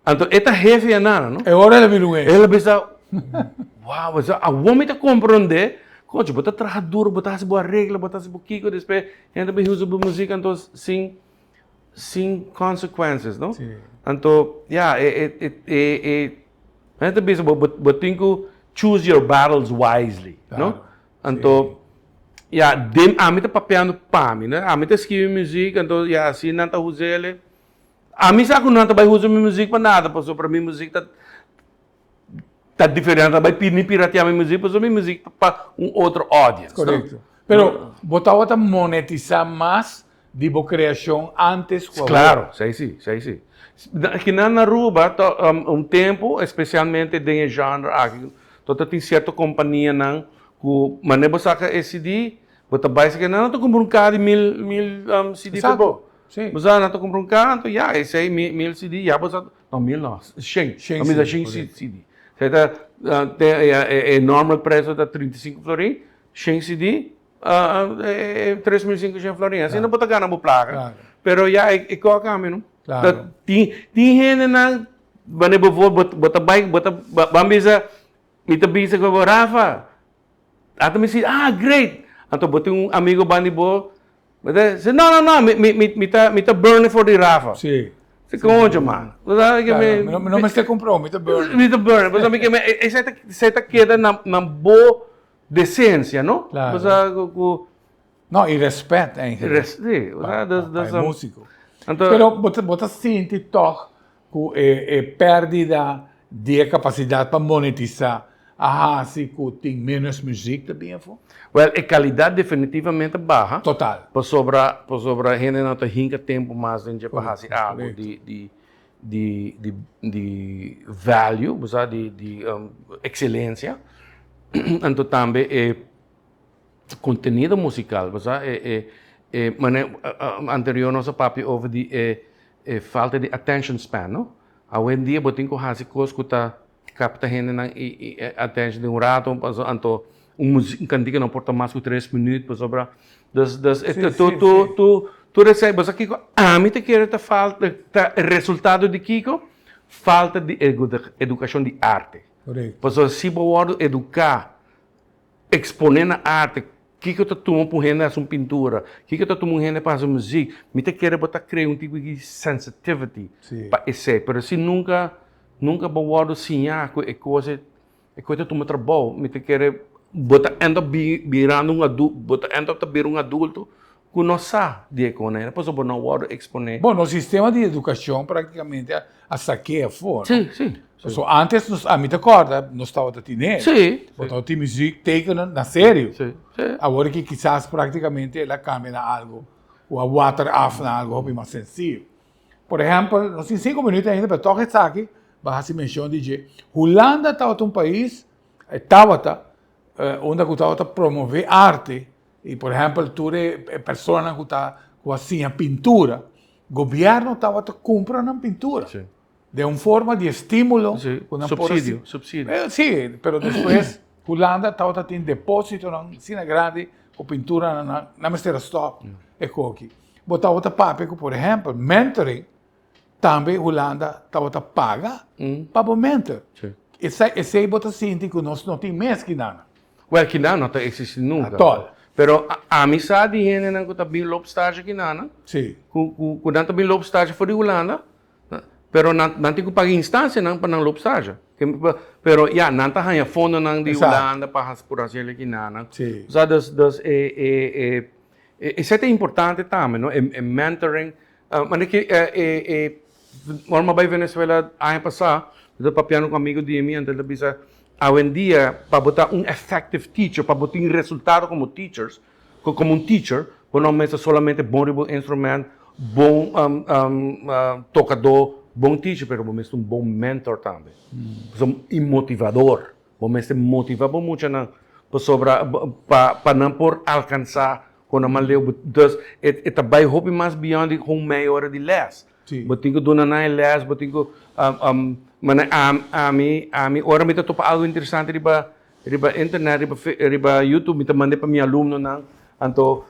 Speaker 2: Então esta jefe é nada, não?
Speaker 1: É hora de vir um.
Speaker 2: Ela bisa, wow, mas a homem está compreender. Coach, bota trabalhar duro, bota se boa regra, bota se pouquinho, depois ainda bem usa boa música, então sem consequências, não?
Speaker 1: Sim.
Speaker 2: Então, ainda bem but tem que choose your battles wisely, não? Então, a mim tá papeando para mim, né? A mim tá escrevendo música, então, assim não tá usando ele. A mim sabe que não tá vai usar minha música para nada, porque para mim música tá diferente, vai piratear minha música, mas minha música para outro audience.
Speaker 1: Correto. Pero botava a monetizar mais de boa criação antes.
Speaker 2: Claro, sei sim. Aqui na Aruba, tempo, especialmente de genre, então tem certa companhia não, que maneira saca esse CD, bota base que não tô comprando um carro de mil CD para bom.
Speaker 1: Sim.
Speaker 2: Mas não tô comprando um carro, então esse aí 1,000 CD, não 1,000 não, 100 CD. É normal preço da 35 florim, 100 CD, 3.500 florim. Assim não pode ganhar uma placa. Pero é qual caminho, não?
Speaker 1: Claro.
Speaker 2: Tem gente bani before bota bike, bota bambisa, mita bisa ko Rafa. Ato mi si, great. Anto bota um amigo bani bo, bota, no, mita burn for the Rafa.
Speaker 1: Sì.
Speaker 2: Se concha, man.
Speaker 1: Non mi stai comprando, mita burn.
Speaker 2: Mita burn. Basta mi que essa queda na boa decência, não?
Speaker 1: Claro.
Speaker 2: Basta
Speaker 1: No, il rispetto è
Speaker 2: sì,
Speaker 1: il musico. Però bota senti toch che perdita di capacità per monetizzare. Se tem menos música também,
Speaker 2: well, a qualidade definitivamente baixa.
Speaker 1: Total.
Speaker 2: Por sobra gente não tem hinca tempo mais de para fazer algo de value, de excelência. Então também conteúdo musical, anterior nosso papo houve de falta de attention span, não? Hoje em dia, botem que fazer coisas que capta gente na attention de rato, então cantiga não porta mais que 3 minutos, por sobra tu recebe, mas aqui me te quer falta resultado de Kiko, falta de educação de arte.
Speaker 1: Correto.
Speaker 2: Porque se você educar, exponer a arte, que eu estou por gente a pintura, que eu estou por gente para fazer música, me te quer botar criar um tipo de sensitivity para esse, mas se nunca bawado sinha ko coisa tu mo trabalho, me te quer botar enda virando um adulto, botar enda vir um adulto que não sabe de economia, depois eu não vou exponer.
Speaker 1: Bom, no sistema de educação praticamente a saqueia fora.
Speaker 2: Sim.
Speaker 1: So, antes, a mim te acorda, nós estávamos a ter.
Speaker 2: Sim.
Speaker 1: Botava a música taken na sério.
Speaker 2: Sim.
Speaker 1: Agora que quizás praticamente ela cambia na algo, ou a water off na algo mais sencillo. Por exemplo, nós temos 5 minutos ainda para tocar isso aqui, para se mencionar de Holanda estava um país, onde estava a promover arte, e por exemplo, tu pessoas que estão com assim a pintura, o governo estava a comprar na pintura.
Speaker 2: Sim.
Speaker 1: De uma forma de estímulo.
Speaker 2: Sí.
Speaker 1: Subsídio. Sim, mas depois, Holanda estava tendo depósito na cena grande, com pintura na mistura stop, e coque. Botava outra papel, por exemplo, mentoring, também Holanda estava a pagar para o mentor. Esse aí bota sente que nós não temos mais que nada.
Speaker 2: Well, que não está existindo nunca.
Speaker 1: Atol.
Speaker 2: Pero a amizade de gente não está bem lobstage que não.
Speaker 1: Sim.
Speaker 2: Quando está bem lobstage fora de Holanda, pero não tem que pagar instância não para não lobstage. Pero não está ganhando fundo não de Holanda para as por assim que não.
Speaker 1: Sim.
Speaker 2: So isso é importante também, não? Mentoring. Mas que normal vai Venezuela ano passado, eu papiando com um amigo de mim, então ele disse, hoje em dia, para botar effective teacher, para botar resultado como teachers, como teacher, não é somente bom instrumento, bom tocador, bom teacher, mas um bom mentor também. Um motivador, mas motiva muito para não por alcançar quando man leu, dus het daarbij hoop je mas beyond gewoon meia hora de les. Botingo dona na les, botingo ami ora mita topa algo interessante riba internet, riba YouTube mita mande para mi aluno nang anto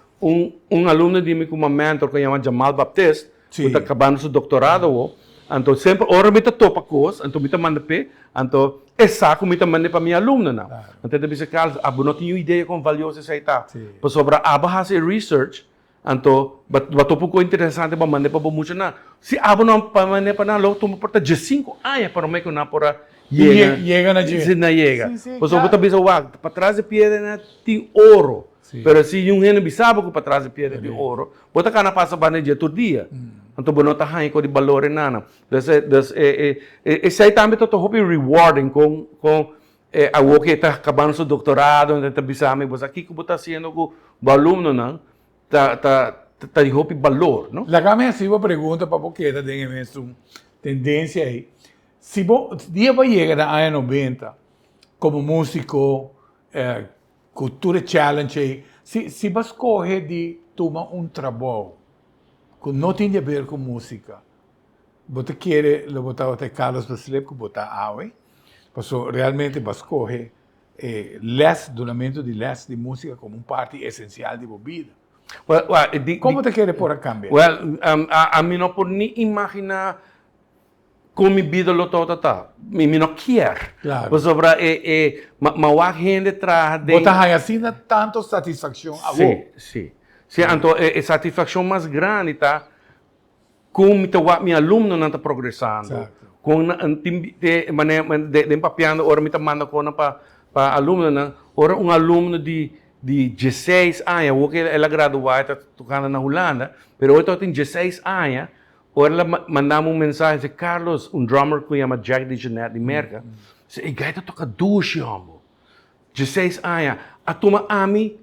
Speaker 2: aluno di mi como mentor que chama Jamal Baptiste, que está acabando seu doutorado, anto sempre ora mita topa coisa, anto mita manda pe, anto essa mita mande para mi aluno nang. Anto deve ser caso, abo não tinha ideia com valiosa essa está. Por sobre abo fazer research, anto bato pouco interessante para mandar para muito na. Se abo não para mandar para não, tu porta de 5 anos para me que não para
Speaker 1: llega na
Speaker 2: se não chega. Por sobre tu bisa para trás de piedra tem ouro. Pero se um reno bisabo que para trás de piedra tem ouro, bota cana passa para dia todo dia. Então bono tá hai com de valor nana. Esse aí também tô hoping rewarding com a o que está acabando seu doutorado, então bisame, você aqui que bota sendo com o aluno não. Tá de roupa valor, não?
Speaker 1: La minha segunda pergunta para porque tem mesmo tendência aí. Se dia vai chegar na ano 90 como músico, cultura challenge, se você escolher de tomar trabalho que não tem a ver com música, você quer botar até Carlos Brasileiro que botar aue, porque realmente você escolher donamento de les de música como parte essencial de vida. Como te quer pôr a cambiar?
Speaker 2: A mim não pode nem imaginar com mi vida lo todo tá. Me não quer.
Speaker 1: Claro.
Speaker 2: Por sobre mawak gente traz de.
Speaker 1: Bota aí assim dá tanto satisfação a
Speaker 2: Sim,
Speaker 1: você.
Speaker 2: sim. Sim, então a satisfação mais grande tá com minha aluno não está progressando.
Speaker 1: Certo.
Speaker 2: Com de papiando, ora me manda com para aluno não, ora aluno de 16 anos, porque ela graduada, está tocando na Holanda, pero hoje tem 16 anos, ora ela mandamos mensagem, Carlos, drummer que chama Jack DeJohnette de Merca, se e gaita toca duche, homem. 16 anos, a turma ami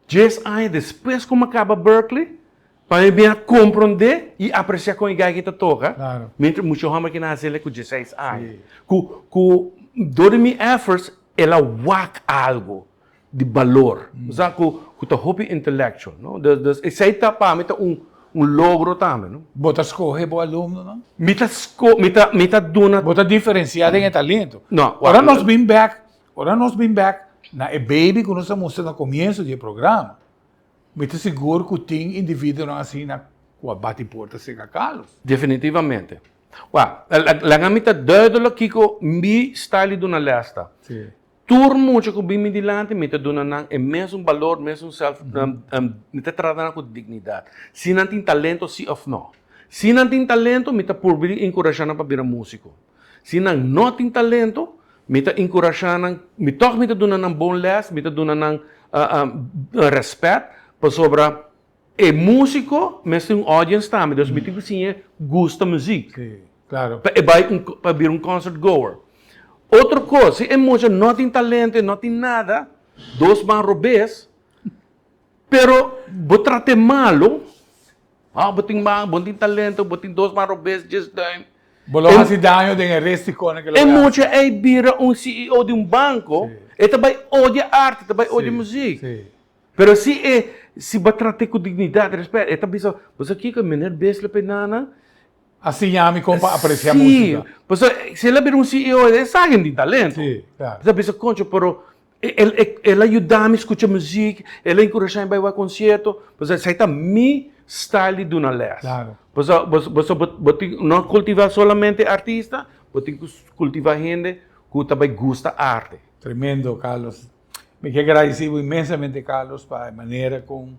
Speaker 2: 10 anos depois como acaba Berkeley, para bem compreender e apreciar com o que toca.
Speaker 1: Claro.
Speaker 2: Mentre muito homem que nasce com 16 anos. Com todos meus efforts, ela whack algo de valor. Sabe, com o hobby intellectual, não? Isso aí tá para mim logro também, não?
Speaker 1: Bota escorrer o aluno, não?
Speaker 2: Mita duna.
Speaker 1: Bota diferenciar em talento.
Speaker 2: Não.
Speaker 1: Agora nós bem back na baby que nós estamos mostrando no começo do programa. Mita seguro que tem indivíduo assim na bate porta seca Carlos.
Speaker 2: Definitivamente. La gamita dödolo kiko mi style do na lesta.
Speaker 1: Sim.
Speaker 2: Tur muito que bem me dilante, me te dona nang é mesmo valor, mesmo self, me te tratando com dignidade. Se não tem talento, sim ou não. Se não tem talento, me te por encorajando para virar músico. Se não tem talento, me te encorajando, me toca me te dona nang bom les, me te dona nang respeito, para sobra é músico, mas tem audience também, então me tem que sim gosta música.
Speaker 1: Sim, claro.
Speaker 2: Para vir concert goer. Outra coisa, se é muito não tem talento, não tem nada, dois robês, pero vou tratar malo, vou tem talento, vou tem dois robês, just time.
Speaker 1: Bolo assim danho de resto com que
Speaker 2: É muito vira CEO de banco, e também odia arte, também odia música.
Speaker 1: Sim.
Speaker 2: Pero se vai tratar com dignidade, respeito, é também só, você aqui que menor besta penana.
Speaker 1: Assim já me compa apreciar
Speaker 2: Sim,
Speaker 1: música.
Speaker 2: pues se ele vira CEO, ele sabe de talento.
Speaker 1: Sim, claro.
Speaker 2: Você pensa, concha, pero ele ajuda a me escutar música, ele encoraja a ir ao concerto, pues essa é mi style de uma les.
Speaker 1: Claro.
Speaker 2: Você não cultivar solamente artista, você cultivar gente que também gosta da arte.
Speaker 1: Tremendo, Carlos. Me quero agradecer imensamente, Carlos, para a maneira como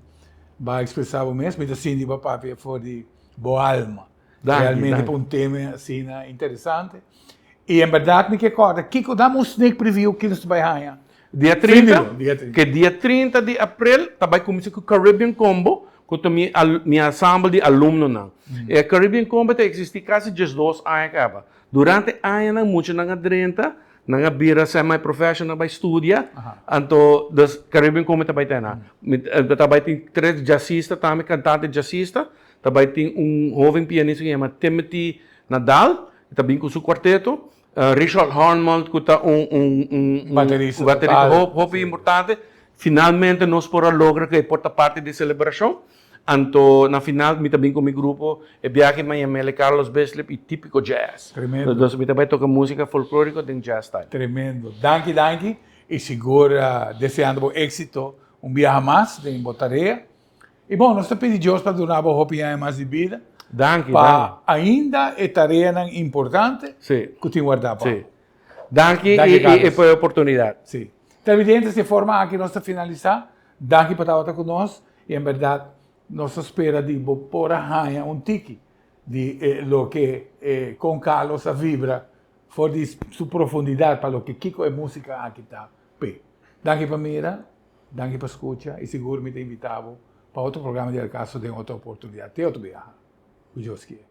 Speaker 1: vai expressar o mesmo. Me assim, de papai, foi de boa alma. Realmente para um tema assim interessante. E em verdade, me recorda, Kiko, dá-me sneak preview que nós vai ganhar.
Speaker 2: Dia 30,
Speaker 1: dia 30.
Speaker 2: Que dia 30 de abril, também começa com o Caribbean Combo, com minha ensemble de alunos. E o Caribbean Combo existe quase 2 anos. Durante anos, muito na 30, na bira semi-professional vai estudar, então, o Caribbean Combo também tem. Também tem 3 jazzistas, também cantante jazzista, também tem jovem pianista que chama Timothy Nadal, também com seu quarteto. Richard Hornmalt, que está
Speaker 1: baterista
Speaker 2: hobby importante. Finalmente, nós podemos lograr que porta parte da celebração. Então, na final, eu também com o meu grupo, viaje Miami, Carlos Beslip e típico jazz.
Speaker 1: Tremendo.
Speaker 2: Então, eu também toco música folclórica de jazz style.
Speaker 1: Tremendo. Danke. E seguro, desejando êxito, viaje mais em Botareia. E bom, nós estamos pedindo Deus para donar o hopi mais de vida.
Speaker 2: Danke.
Speaker 1: Ainda é tarefa importante que tem guardado.
Speaker 2: Sim. Danke e pela oportunidade.
Speaker 1: Sim. Televidentes, de forma aqui nós finalizar, danke para estar conosco e, em verdade, nós espera de por arranhar tique de lo que com Carlos a vibra for de sua profundidade para lo que Kiko é música aqui está. Danke para mira, danke para escuta e seguro me te invitavo para outro programa de caso de outra oportunidade. Até outro viagem. O Deus quiser.